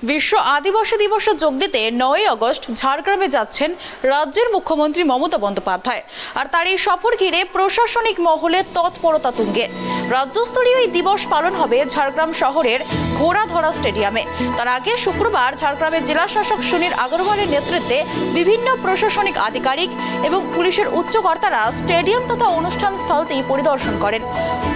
বিশ্ব আদিবাসী দিবসে যোগ দিতে 9 আগস্ট ঝাড়গ্রামে যাচ্ছেন রাজ্যের মুখ্যমন্ত্রী মমতা বন্দ্যোপাধ্যায়। আর তার এই সফর ঘিরে প্রশাসনিক মহলে তৎপরতা তুঙ্গে। রাজ্যস্তরীয় এই দিবস পালন হবে ঝাড়গ্রাম শহরের ঘোড়াধরা স্টেডিয়ামে। তার আগে শুক্রবার ঝাড়গ্রামের জেলা শাসক সুনীল আগরওয়ালের নেতৃত্বে বিভিন্ন প্রশাসনিক আধিকারিক এবং পুলিশের উচ্চকর্তারা স্টেডিয়াম তথা অনুষ্ঠান স্থলটি পরিদর্শন করেন।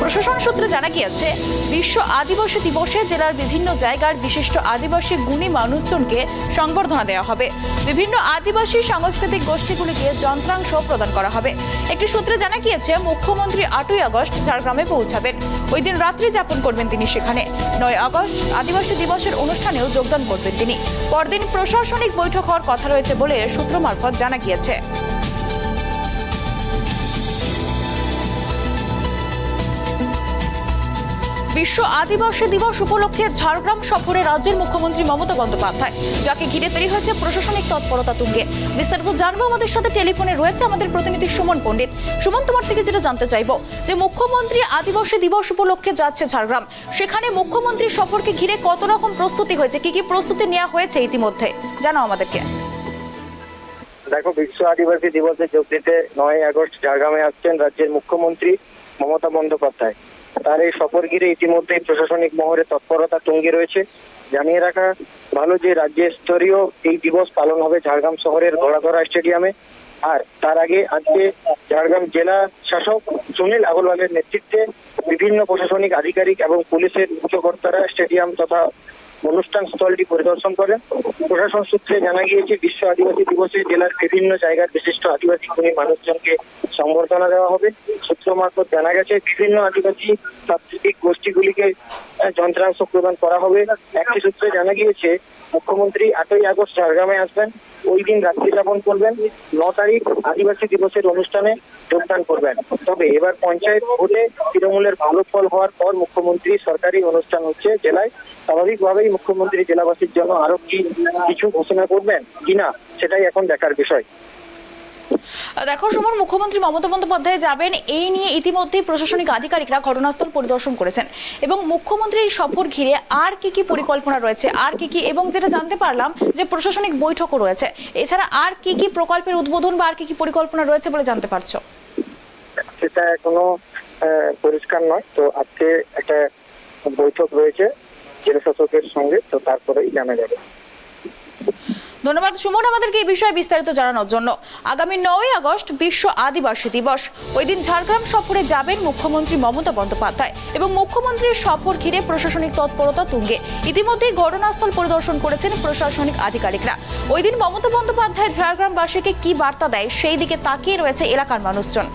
প্রশাসন সূত্রে জানা গিয়েছে, বিশ্ব আদিবাসী দিবসে জেলার বিভিন্ন জায়গার বিশিষ্ট আদিবাসী গুণী মানুষজনকে সংবর্ধনা দেওয়া হবে। বিভিন্ন আদিবাসী সাংস্কৃতিক গোষ্ঠীগুলিকে যন্ত্রাংশ প্রদান করা হবে। একটি সূত্রে জানা গিয়েছে, মুখ্যমন্ত্রী 8 আগস্ট ঝাড়গ্রামে পৌঁছাবেন। ওই দিন রাত্রি যাপন করবেন তিনি সেখানে। 9 আগস্ট আদিবাসী দিবসের অনুষ্ঠানেও যোগদান করবেন তিনি। পরদিন প্রশাসনিক বৈঠক হওয়ার কথা রয়েছে বলে সূত্র মারফত জানা গিয়েছে। বিশ্ব আদিবাসী দিবস উপলক্ষে ঝাড়গ্রাম সফরে রাজ্যের মুখ্যমন্ত্রী মমতা বন্দ্যোপাধ্যায়, যাকে ঘিরে তৈরি হয়েছে প্রশাসনিক তৎপরতা তুঙ্গে। বিস্তারিত জানবো, আমাদের সাথে টেলিফোনে রয়েছে আমাদের প্রতিনিধি সুমন পণ্ডিত। সুমন, তোমার থেকে যেটা জানতে চাইবো যে মুখ্যমন্ত্রী আদিবাসী দিবস উপলক্ষে যাচ্ছে ঝাড়গ্রাম, সেখানে মুখ্যমন্ত্রীর সফরকে ঘিরে কত রকম প্রস্তুতি হয়েছে, কি কি প্রস্তুতি নেওয়া হয়েছে ইতিমধ্যে জানাও আমাদেরকে। দেখো, বিশ্ব আদিবাসী দিবসে যোগ দিতে 9 আগস্ট ঝাড়গ্রামে আসছেন রাজ্যের মুখ্যমন্ত্রী মমতা বন্দ্যোপাধ্যায়। তার এই সফর ঘিরে ইতিমধ্যে প্রশাসনিক মহলে তৎপরতা তুঙ্গে রয়েছে। জানিয়ে রাখা ভালো যে রাজ্য স্তরীয় এই দিবস পালন হবে ঝাড়গ্রাম শহরের ঘোড়াধরা স্টেডিয়ামে। আর তার আগে আজকে ঝাড়গ্রাম জেলা শাসক সুনীল আগরওয়ালের নেতৃত্বে বিভিন্ন প্রশাসনিক আধিকারিক এবং পুলিশের উচ্চকর্তারা স্টেডিয়াম তথা অনুষ্ঠান স্থলটি পরিদর্শন করেন। প্রশাসন সূত্রে জানা গিয়েছে, বিশ্ব আদিবাসী দিবসে জেলার বিভিন্ন জায়গার বিশিষ্ট আদিবাসী গুণী মানুষজনকে সংবর্ধনা দেওয়া হবে। সূত্র মারফত জানা গেছে, বিভিন্ন আদিবাসী সাংস্কৃতিক গোষ্ঠীগুলিকে যন্ত্রাংশ প্রদান করা হবে। একটি সূত্রে জানা গিয়েছে, মুখ্যমন্ত্রী 8 আগস্ট ঝাড়গ্রামে আসবেন। ওই দিন রাত্রি যাপন করবেন। 9 তারিখ আদিবাসী দিবসের অনুষ্ঠানে যোগদান করবেন। তবে এবার পঞ্চায়েত ভোটে তৃণমূলের ভালো ফল হওয়ার পর মুখ্যমন্ত্রী সরকারি অনুষ্ঠান হচ্ছে জেলায়। স্বাভাবিকভাবেই মুখ্যমন্ত্রী জেলাবাসীর জন্য আরো কিছু ঘোষণা করবেন কিনা, সেটাই এখন দেখার বিষয়। দেখো সুমন, মুখ্যমন্ত্রী মমতা বন্দ্যোপাধ্যায় যাবেন, এই নিয়ে ইতিমধ্যেই প্রশাসনিক আধিকারিকরা ঘটনাস্থল পরিদর্শন করেছেন। এবং মুখ্যমন্ত্রীর সফর ঘিরে আর কি কি পরিকল্পনা রয়েছে, আর কি কি, এবং যেটা জানতে পারলাম যে প্রশাসনিক বৈঠকও রয়েছে, এছাড়া আর কি কি প্রকল্পের উদ্বোধন বা আর কি কি পরিকল্পনা রয়েছে বলে জানতে পারছো? সেটা এখনো পরিষ্কার নয়। তো আজকে একটা বৈঠক রয়েছে জেলা শাসকের সঙ্গে, তো তারপরেই জানা যাবে। ধন্যবাদ সুমন আমাদেরকে এই বিষয়ে বিস্তারিত জানানোর জন্য। আগামী 9 আগস্ট বিশ্ব আদিবাসী দিবস। ওই দিন ঝাড়গ্রাম সফরে যাবেন মুখ্যমন্ত্রী মমতা বন্দ্যোপাধ্যায় এবং মুখ্যমন্ত্রীর সফর ঘিরে প্রশাসনিক তৎপরতা তুঙ্গে। ইতিমধ্যেই ঘটনাস্থল পরিদর্শন করেছেন প্রশাসনিক আধিকারিকরা। ওই দিন মমতা বন্দ্যোপাধ্যায় ঝাড়গ্রামবাসীকে কি বার্তা দেয়, সেই দিকে তাকিয়ে রয়েছে এলাকার মানুষজন।